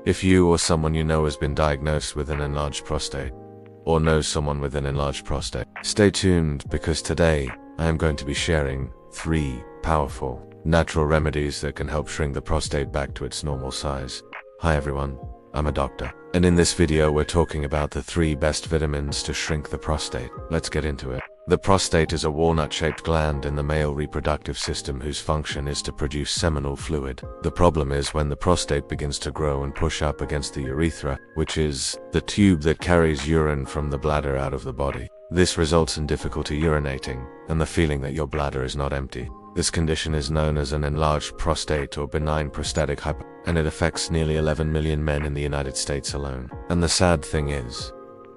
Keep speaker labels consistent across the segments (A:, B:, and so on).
A: If you or someone you know has been diagnosed with an enlarged prostate, or knows someone with an enlarged prostate, stay tuned because today I am going to be sharing 3 powerful natural remedies that can help shrink the prostate back to its normal size. Hi everyone, I'm a doctor, and in this video we're talking about the 3 best vitamins to shrink the prostate. Let's get into it. The prostate is a walnut-shaped gland in the male reproductive system whose function is to produce seminal fluid. The problem is when the prostate begins to grow and push up against the urethra, which is the tube that carries urine from the bladder out of the body. This results in difficulty urinating and the feeling that your bladder is not empty. This condition is known as an enlarged prostate or benign prostatic hyperplasia, and it affects nearly 11 million men in the United States alone. And the sad thing is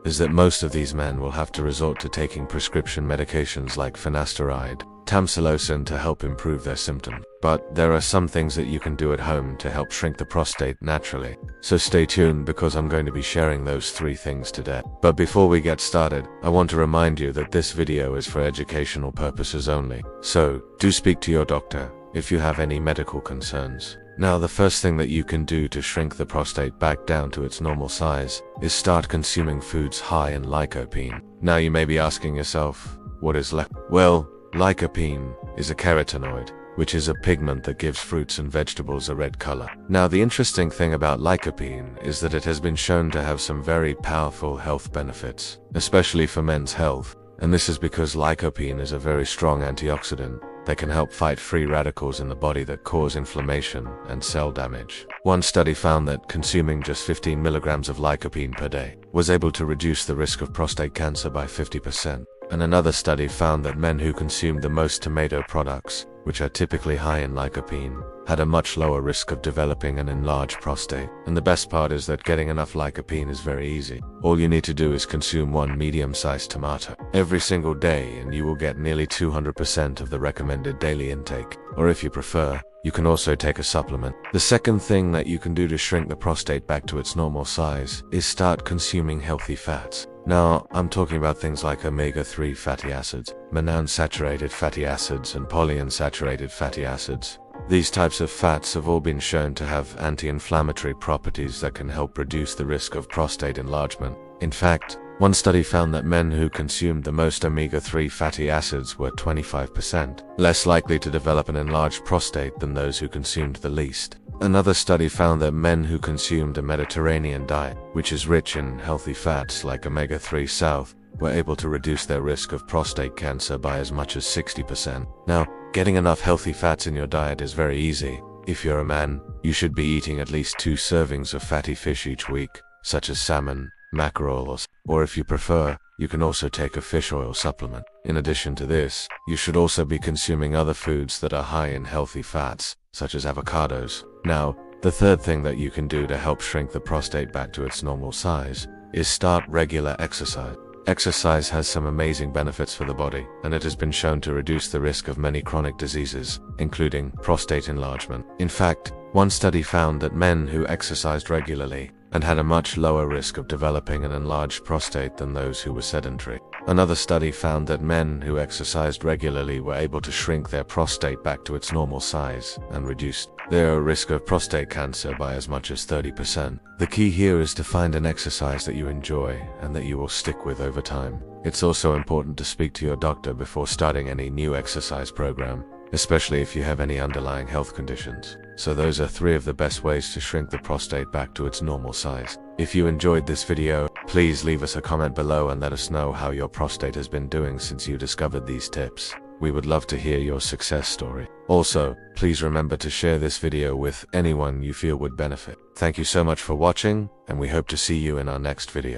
A: that most of these men will have to resort to taking prescription medications like finasteride, tamsulosin to help improve their symptoms. But there are some things that you can do at home to help shrink the prostate naturally. So stay tuned because I'm going to be sharing those 3 things today. But before we get started, I want to remind you that this video is for educational purposes only. So do speak to your doctor if you have any medical concerns. Now, the first thing that you can do to shrink the prostate back down to its normal size is start consuming foods high in lycopene. Now you may be asking yourself, what is lycopene? Well, lycopene is a carotenoid, which is a pigment that gives fruits and vegetables a red color. Now, the interesting thing about lycopene is that it has been shown to have some very powerful health benefits, especially for men's health. And this is because lycopene is a very strong antioxidant that can help fight free radicals in the body that cause inflammation and cell damage. One study found that consuming just 15 milligrams of lycopene per day was able to reduce the risk of prostate cancer by 50%. And another study found that men who consumed the most tomato products, which are typically high in lycopene, had a much lower risk of developing an enlarged prostate. And the best part is that getting enough lycopene is very easy. All you need to do is consume 1 medium-sized tomato every single day and you will get nearly 200% of the recommended daily intake. Or if you prefer, you can also take a supplement. The second thing that you can do to shrink the prostate back to its normal size is start consuming healthy fats. Now, I'm talking about things like omega-3 fatty acids, monounsaturated fatty acids, and polyunsaturated fatty acids. These types of fats have all been shown to have anti-inflammatory properties that can help reduce the risk of prostate enlargement. In fact, one study found that men who consumed the most omega-3 fatty acids were 25% less likely to develop an enlarged prostate than those who consumed the least. Another study found that men who consumed a Mediterranean diet, which is rich in healthy fats like omega-3 south, were able to reduce their risk of prostate cancer by as much as 60%. Now, getting enough healthy fats in your diet is very easy. If you're a man, you should be eating at least 2 servings of fatty fish each week, such as salmon, mackerel, or if you prefer, you can also take a fish oil supplement. In addition to this, you should also be consuming other foods that are high in healthy fats, such as avocados. Now, the third thing that you can do to help shrink the prostate back to its normal size is start regular exercise. Exercise has some amazing benefits for the body, and it has been shown to reduce the risk of many chronic diseases, including prostate enlargement. In fact, one study found that men who exercised regularly and had a much lower risk of developing an enlarged prostate than those who were sedentary. Another study found that men who exercised regularly were able to shrink their prostate back to its normal size and reduced their risk of prostate cancer by as much as 30%. The key here is to find an exercise that you enjoy and that you will stick with over time. It's also important to speak to your doctor before starting any new exercise program, especially if you have any underlying health conditions. So those are 3 of the best ways to shrink the prostate back to its normal size. If you enjoyed this video, please leave us a comment below and let us know how your prostate has been doing since you discovered these tips. We would love to hear your success story. Also, please remember to share this video with anyone you feel would benefit. Thank you so much for watching, and we hope to see you in our next video.